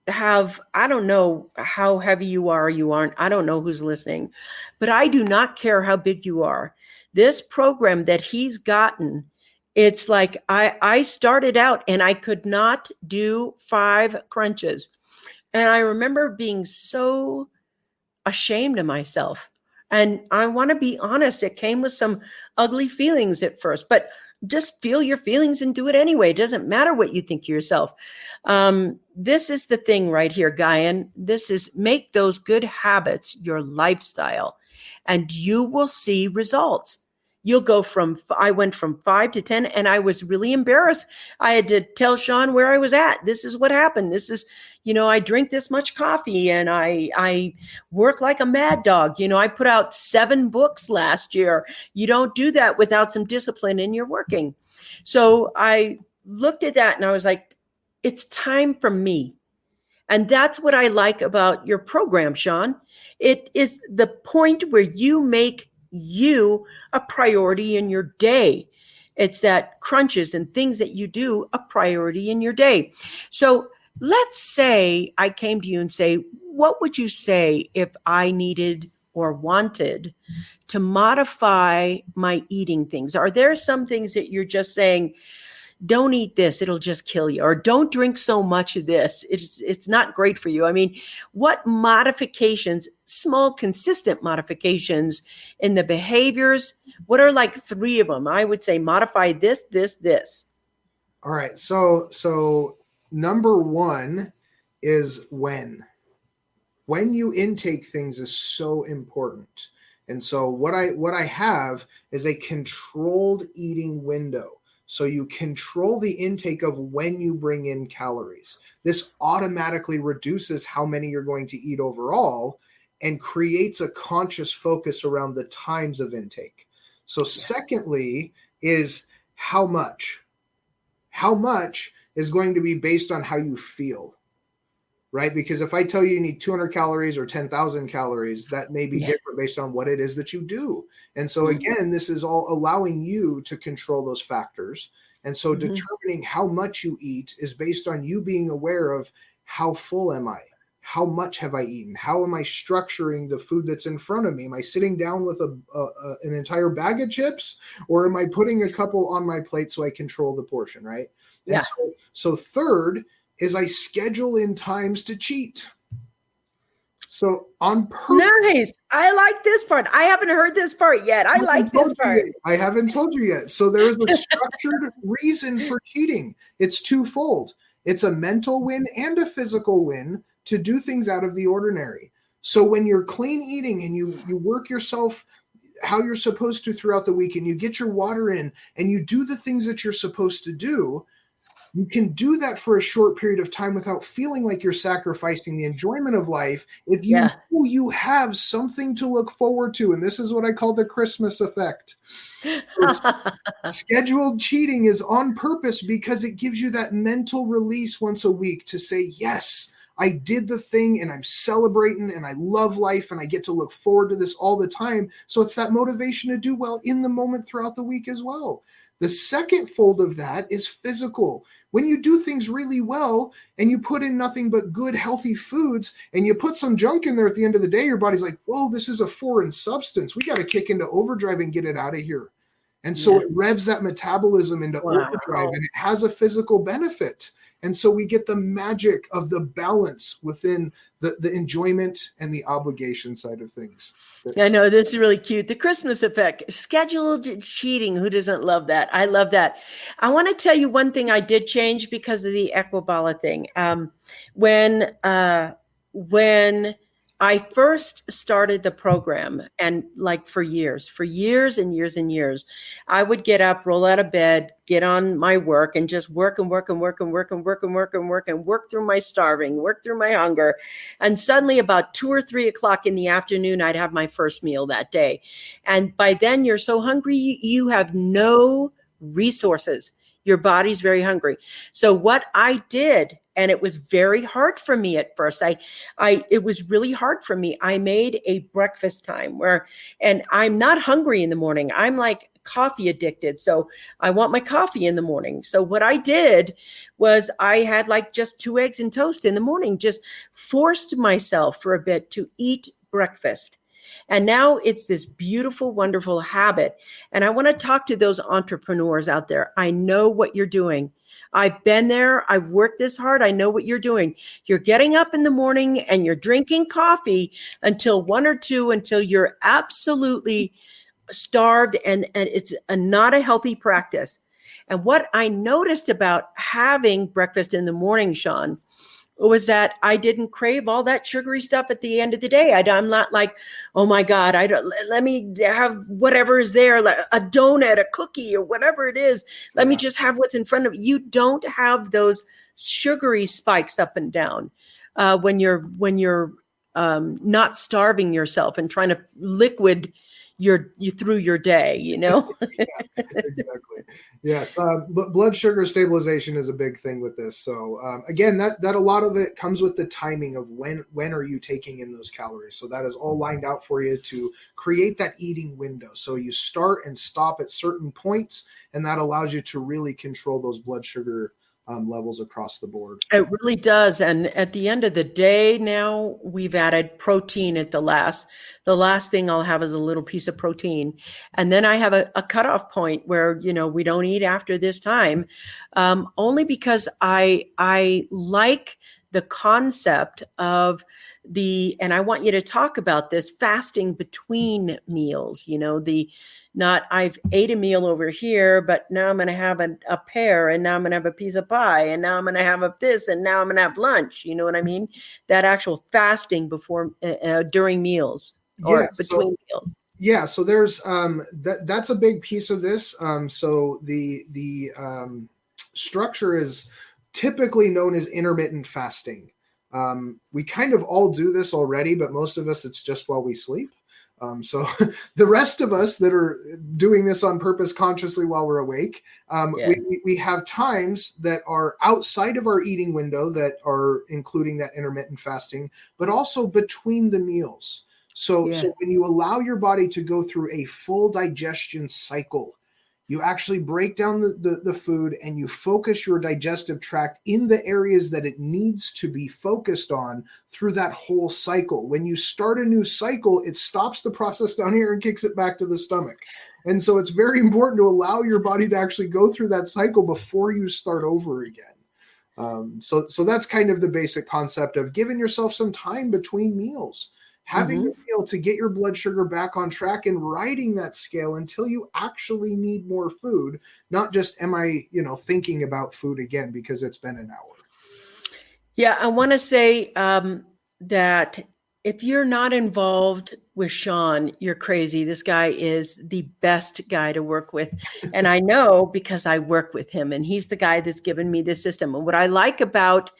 Speaker 1: have, I don't know how heavy you are or you aren't, I don't know who's listening, but I do not care how big you are. This program that he's gotten, it's like I started out and I could not do 5 crunches. And I remember being so ashamed of myself. And I want to be honest, it came with some ugly feelings at first, but just feel your feelings and do it anyway. It doesn't matter what you think of yourself. This is the thing right here, Guyan. This is make those good habits your lifestyle, and you will see results. You'll go I went from 5 to 10, and I was really embarrassed. I had to tell Sean where I was at. This is what happened. This is, I drink this much coffee and I work like a mad dog. I put out 7 books last year. You don't do that without some discipline in your working. So I looked at that and I was like, it's time for me. And that's what I like about your program, Sean. It is the point where you make you a priority in your day. It's that crunches and things that you do a priority in your day. So let's say I came to you and say, what would you say if I needed or wanted to modify my eating things? Are there some things that you're just saying, don't eat this, it'll just kill you, or don't drink so much of this, it's not great for you? I mean, what modifications, small consistent modifications in the behaviors, what are like 3 of them? I would say modify this.
Speaker 2: All right. So number 1 is when you intake things is so important. And so what I have is a controlled eating window. So you control the intake of when you bring in calories. This automatically reduces how many you're going to eat overall and creates a conscious focus around the times of intake. So secondly is how much. How much is going to be based on how you feel, right? Because if I tell you need 200 calories or 10,000 calories, that may be different based on what it is that you do. And so again, this is all allowing you to control those factors. And so determining how much you eat is based on you being aware of how full am I? How much have I eaten? How am I structuring the food that's in front of me? Am I sitting down with an entire bag of chips, or am I putting a couple on my plate so I control the portion, right?
Speaker 1: Yeah.
Speaker 2: And so third is I schedule in times to cheat. So on purpose.
Speaker 1: Nice. I like this part. I haven't heard this part yet. I like this part.
Speaker 2: I haven't told you yet. So there is a structured reason for cheating. It's twofold. It's a mental win and a physical win to do things out of the ordinary. So when you're clean eating and you work yourself how you're supposed to throughout the week, and you get your water in and you do the things that you're supposed to do, you can do that for a short period of time without feeling like you're sacrificing the enjoyment of life if you know you have something to look forward to. And this is what I call the Christmas effect. Scheduled cheating is on purpose because it gives you that mental release once a week to say, yes, I did the thing and I'm celebrating and I love life and I get to look forward to this all the time. So it's that motivation to do well in the moment throughout the week as well. The second fold of that is physical. When you do things really well and you put in nothing but good, healthy foods and you put some junk in there at the end of the day, your body's like, whoa, this is a foreign substance. We got to kick into overdrive and get it out of here. And so it revs that metabolism into overdrive, and it has a physical benefit. And so we get the magic of the balance within the enjoyment and the obligation side of things.
Speaker 1: I know, this is really cute. The Christmas effect, scheduled cheating. Who doesn't love that? I love that. I want to tell you one thing I did change because of the Equibala thing. When I first started the program, and like for years and years, I would get up, roll out of bed, get on my work and just work through my starving, work through my hunger. And suddenly about 2 or 3 o'clock in the afternoon, I'd have my first meal that day. And by then you're so hungry, you have no resources. Your body's very hungry. So what I did, and it was very hard for me at first. It was really hard for me. I made a breakfast time and I'm not hungry in the morning. I'm like coffee addicted. So I want my coffee in the morning. So what I did was I had like just 2 eggs and toast in the morning, just forced myself for a bit to eat breakfast. And now it's this beautiful, wonderful habit. And I want to talk to those entrepreneurs out there. I know what you're doing. I've been there. I've worked this hard. I know what you're doing. You're getting up in the morning and you're drinking coffee until 1 or 2, until you're absolutely starved. And it's not a healthy practice. And what I noticed about having breakfast in the morning, Sean, was that I didn't crave all that sugary stuff at the end of the day. I'm not like, oh my God, let me have whatever is there, like a donut, a cookie, or whatever it is. Let me just have what's in front of you. You don't have those sugary spikes up and down when you're not starving yourself and trying to liquid you through your day, you know?
Speaker 2: Exactly. Yes. But blood sugar stabilization is a big thing with this. So again, that a lot of it comes with the timing of when are you taking in those calories. So that is all lined out for you to create that eating window. So you start and stop at certain points, and that allows you to really control those blood sugar levels across the board.
Speaker 1: It really does. And at the end of the day, now we've added protein at the last. The last thing I'll have is a little piece of protein. And then I have a cutoff point where, we don't eat after this time, only because I like the concept of and I want you to talk about this, fasting between meals, not I've ate a meal over here, but now I'm going to have a pear, and now I'm going to have a piece of pie, and now I'm going to have this, and now I'm going to have lunch. You know what I mean? That actual fasting before, during meals or between meals.
Speaker 2: Yeah, so there's that's a big piece of this. So the structure is typically known as intermittent fasting. We kind of all do this already, but most of us, it's just while we sleep. So the rest of us that are doing this on purpose consciously while we're awake, we have times that are outside of our eating window that are including that intermittent fasting, but also between the meals. So when you allow your body to go through a full digestion cycle, you actually break down the food and you focus your digestive tract in the areas that it needs to be focused on through that whole cycle. When you start a new cycle, it stops the process down here and kicks it back to the stomach. And so it's very important to allow your body to actually go through that cycle before you start over again. So that's kind of the basic concept of giving yourself some time between meals. Having a meal to get your blood sugar back on track and riding that scale until you actually need more food, not just am I, thinking about food again because it's been an hour.
Speaker 1: Yeah, I want to say that if you're not involved with Sean, you're crazy. This guy is the best guy to work with. And I know because I work with him, and he's the guy that's given me this system. And what I like about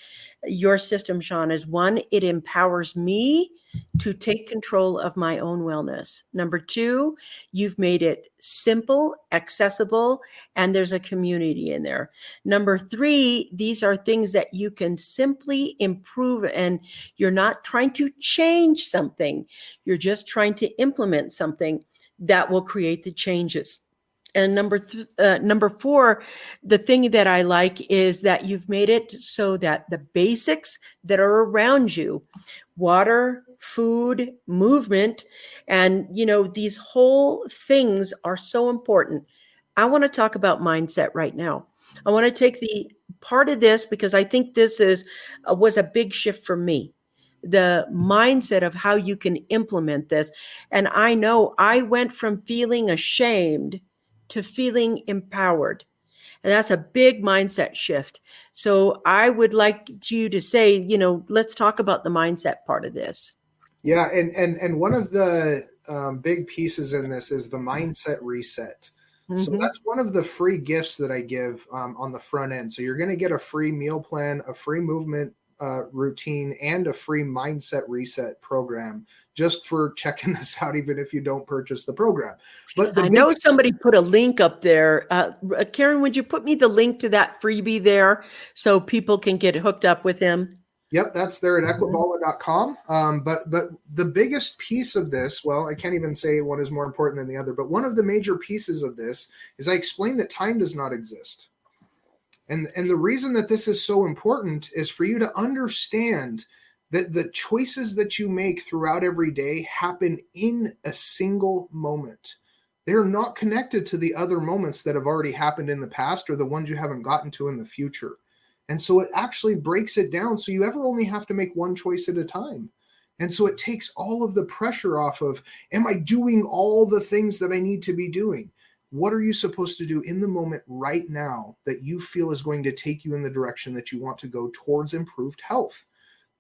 Speaker 1: your system, Sean, is one, it empowers me to take control of my own wellness. Number two, you've made it simple, accessible, and there's a community in there. Number three, these are things that you can simply improve, and you're not trying to change something. You're just trying to implement something that will create the changes. And number four, the thing that I like is that you've made it so that the basics that are around you, water, food, movement, and these whole things are so important. I want to talk about mindset right now. I want to take the part of this because I think this was a big shift for me. The mindset of how you can implement this. And I know I went from feeling ashamed to feeling empowered. And that's a big mindset shift. So I would like you to say, let's talk about the mindset part of this.
Speaker 2: Yeah. And one of the big pieces in this is the mindset reset. So that's one of the free gifts that I give on the front end. So you're going to get a free meal plan, a free movement routine, and a free mindset reset program just for checking this out, even if you don't purchase the program. But
Speaker 1: I know somebody put a link up there. Karen, would you put me the link to that freebie there so people can get hooked up with him?
Speaker 2: Yep, that's there at equibala.com. But the biggest piece of this, well, I can't even say one is more important than the other, but one of the major pieces of this is I explained that time does not exist. And the reason that this is so important is for you to understand that the choices that you make throughout every day happen in a single moment. They're not connected to the other moments that have already happened in the past or the ones you haven't gotten to in the future. And so it actually breaks it down so you ever only have to make one choice at a time. And so it takes all of the pressure off of, am I doing all the things that I need to be doing? What are you supposed to do in the moment right now that you feel is going to take you in the direction that you want to go towards improved health?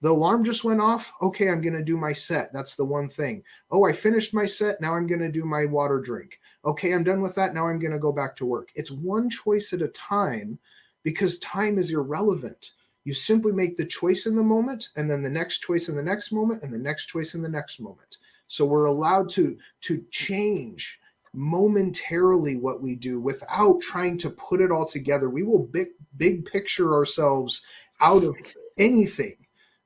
Speaker 2: The alarm just went off. Okay, I'm going to do my set. That's the one thing. Oh, I finished my set. Now I'm going to do my water drink. Okay, I'm done with that. Now I'm going to go back to work. It's one choice at a time because time is irrelevant. You simply make the choice in the moment and then the next choice in the next moment and the next choice in the next moment. So we're allowed to change momentarily what we do without trying to put it all together. We will big picture ourselves out of anything.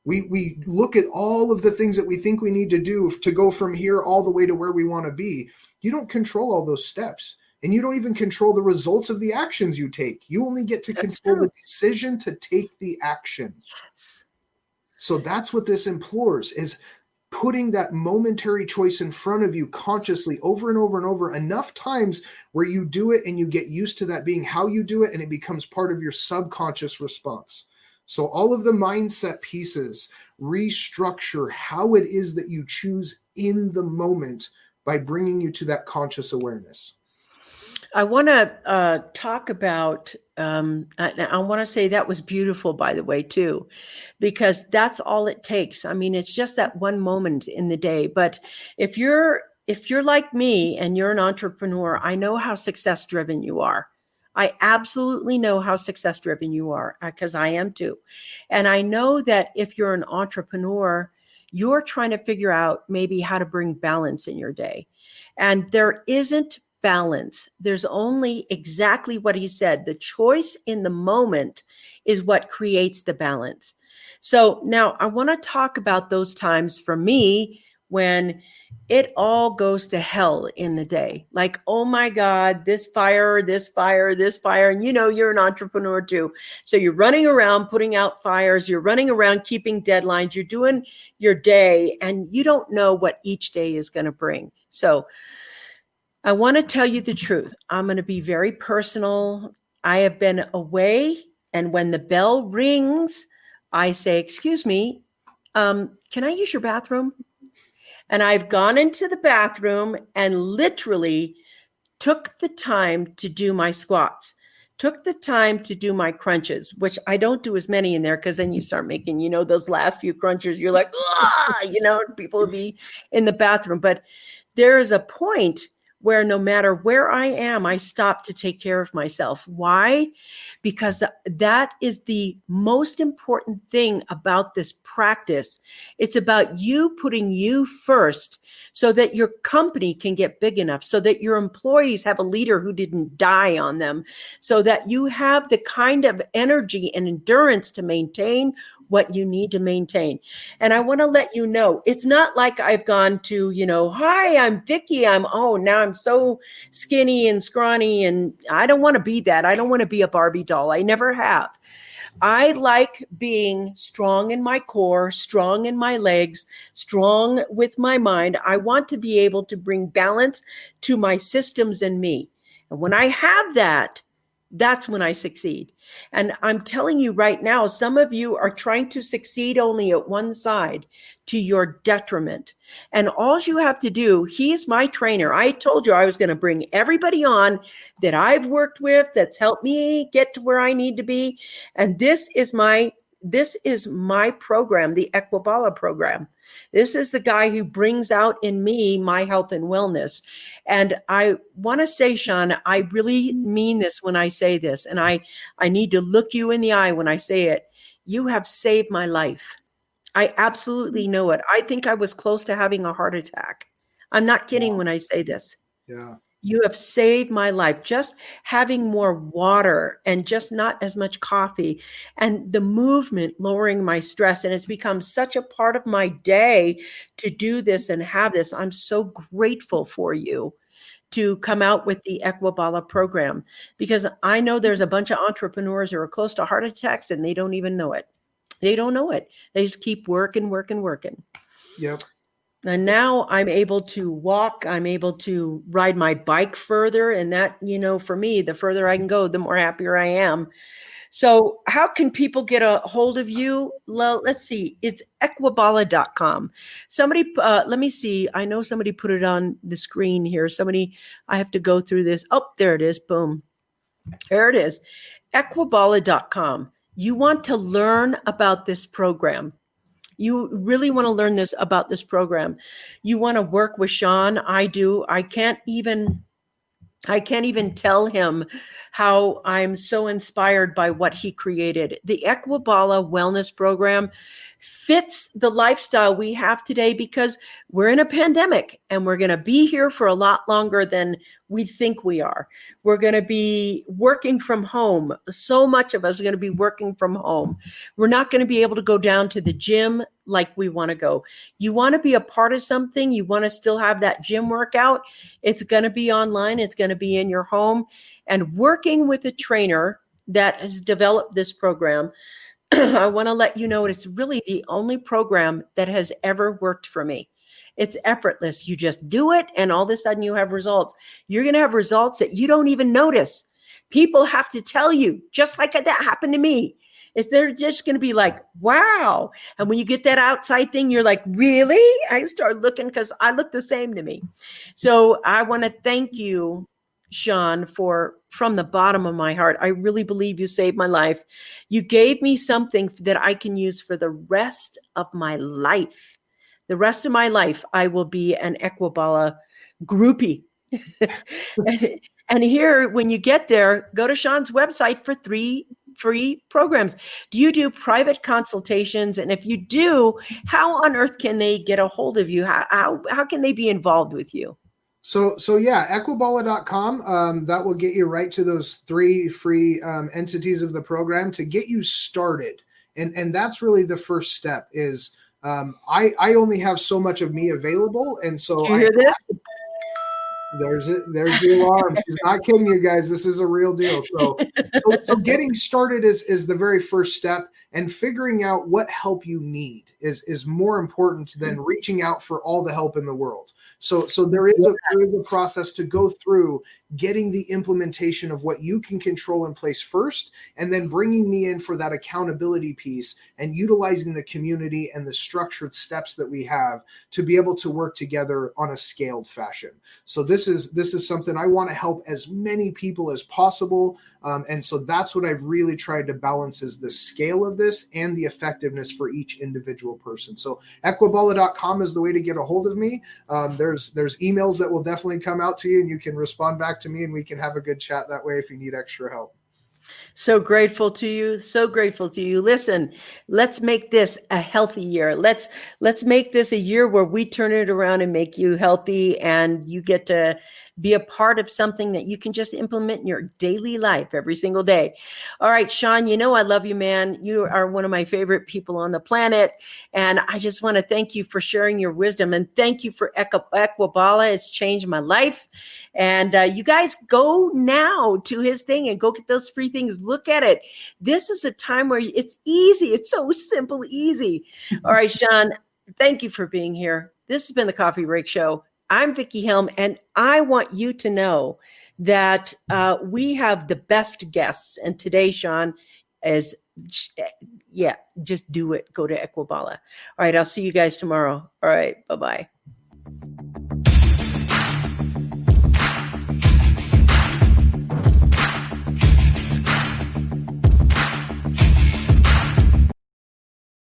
Speaker 2: We look at all of the things that we think we need to do to go from here all the way to where we want to be. You don't control all those steps, and you don't even control the results of the actions you take. You only get to control the decision to take the action.
Speaker 1: Yes.
Speaker 2: So that's what this implores, is putting that momentary choice in front of you consciously over and over and over enough times where you do it and you get used to that being how you do it, and it becomes part of your subconscious response. So all of the mindset pieces restructure how it is that you choose in the moment by bringing you to that conscious awareness.
Speaker 1: I want to talk about, I want to say that was beautiful, by the way, too, because that's all it takes. I mean, it's just that one moment in the day. But if you're like me and you're an entrepreneur, I know how success driven you are. I absolutely know how success driven you are, because I am too. And I know that if you're an entrepreneur, you're trying to figure out maybe how to bring balance in your day. And there isn't balance. There's only exactly what he said. The choice in the moment is what creates the balance. So now I want to talk about those times for me when it all goes to hell in the day. Like, oh my God, this fire, this fire, this fire. And you're an entrepreneur too. So you're running around putting out fires. You're running around keeping deadlines. You're doing your day, and you don't know what each day is going to bring. So I want to tell you the truth. I'm going to be very personal. I have been away, and when the bell rings, I say, excuse me, can I use your bathroom? And I've gone into the bathroom and literally took the time to do my squats, took the time to do my crunches, which I don't do as many in there, because then you start making, those last few crunches, you're like, people will be in the bathroom. But there is a point where no matter where I am, I stop to take care of myself. Why? Because that is the most important thing about this practice. It's about you putting you first so that your company can get big enough, so that your employees have a leader who didn't die on them, so that you have the kind of energy and endurance to maintain what you need to maintain. And I want to let you know, it's not like I've gone to, hi, I'm Vicky. Now I'm so skinny and scrawny, and I don't want to be that. I don't want to be a Barbie doll. I never have. I like being strong in my core, strong in my legs, strong with my mind. I want to be able to bring balance to my systems and me. And when I have that, that's when I succeed. And I'm telling you right now, some of you are trying to succeed only at one side, to your detriment. And all you have to do, he's my trainer. I told you I was going to bring everybody on that I've worked with, that's helped me get to where I need to be. And this is my program, the Equibala program. This is the guy who brings out in me my health and wellness. And I want to say, Sean, I really mean this when I say this, and I need to look you in the eye when I say it. You have saved my life. I absolutely know it. I think I was close to having a heart attack. I'm not kidding when I say this.
Speaker 2: Yeah.
Speaker 1: You have saved my life. Just having more water and just not as much coffee, and the movement lowering my stress. And it's become such a part of my day to do this and have this. I'm so grateful for you to come out with the Equibala program, because I know there's a bunch of entrepreneurs who are close to heart attacks and they don't even know it. They don't know it. They just keep working.
Speaker 2: Yep.
Speaker 1: And now I'm able to walk. I'm able to ride my bike further. And that, for me, the further I can go, the more happier I am. So how can people get a hold of you? Well, let's see. It's equibala.com. Somebody, let me see. I know somebody put it on the screen here. I have to go through this. Oh, there it is. Boom. There it is. Equibala.com. You want to learn about this program. You really want to learn about this program. You want to work with Sean. I do. I can't even I can't even tell him how I'm so inspired by what he created. The Equibala Wellness Program fits the lifestyle we have today because we're in a pandemic and we're going to be here for a lot longer than we think we are. We're going to be working from home. So much of us are going to be working from home. We're not going to be able to go down to the gym like we want to go. You want to be a part of something, you want to still have that gym workout, it's going to be online, it's going to be in your home. And working with a trainer that has developed this program, I want to let you know it's really the only program that has ever worked for me. It's effortless. You just do it, and all of a sudden you have results. You're going to have results that you don't even notice. People have to tell you, just like that happened to me. They're just going to be like, wow. And when you get that outside thing, you're like, really? I start looking because I look the same to me. So I want to thank you, Sean, from the bottom of my heart. I really believe you saved my life. You gave me something that I can use for the rest of my life. The rest of my life, I will be an Equibala groupie. and here, when you get there, go to Sean's website for 3 free programs. Do you do private consultations? And if you do, how on earth can they get a hold of you? How can they be involved with you?
Speaker 2: So yeah, Equibala.com, that will get you right to those 3 free entities of the program to get you started. And that's really the first step is I only have so much of me available. And so
Speaker 1: Do you hear this?
Speaker 2: There's the alarm. She's not kidding you guys. This is a real deal. So getting started is the very first step, and figuring out what help you need is more important than reaching out for all the help in the world. So there is a process to go through getting the implementation of what you can control in place first, and then bringing me in for that accountability piece and utilizing the community and the structured steps that we have to be able to work together on a scaled fashion. So this is something I want to help as many people as possible. And so that's what I've really tried to balance is the scale of this and the effectiveness for each individual person. So Equibala.com is the way to get a hold of me. There's emails that will definitely come out to you, and you can respond back to me, and we can have a good chat that way if you need extra help.
Speaker 1: So grateful to you. So grateful to you. Listen, let's make this a healthy year. Let's make this a year where we turn it around and make you healthy, and you get to be a part of something that you can just implement in your daily life every single day. All right, Sean, you know I love you, man. You are one of my favorite people on the planet. And I just want to thank you for sharing your wisdom. And thank you for Equibala. It's changed my life. And you guys go now to his thing and go get those free things. Look at it. This is a time where it's easy. It's so simple, easy. All right, Sean, thank you for being here. This has been the Coffee Break Show. I'm Vicki Helm, and I want you to know that we have the best guests. And today, Sean, is, just do it. Go to Equibala. All right, I'll see you guys tomorrow. All right, bye-bye.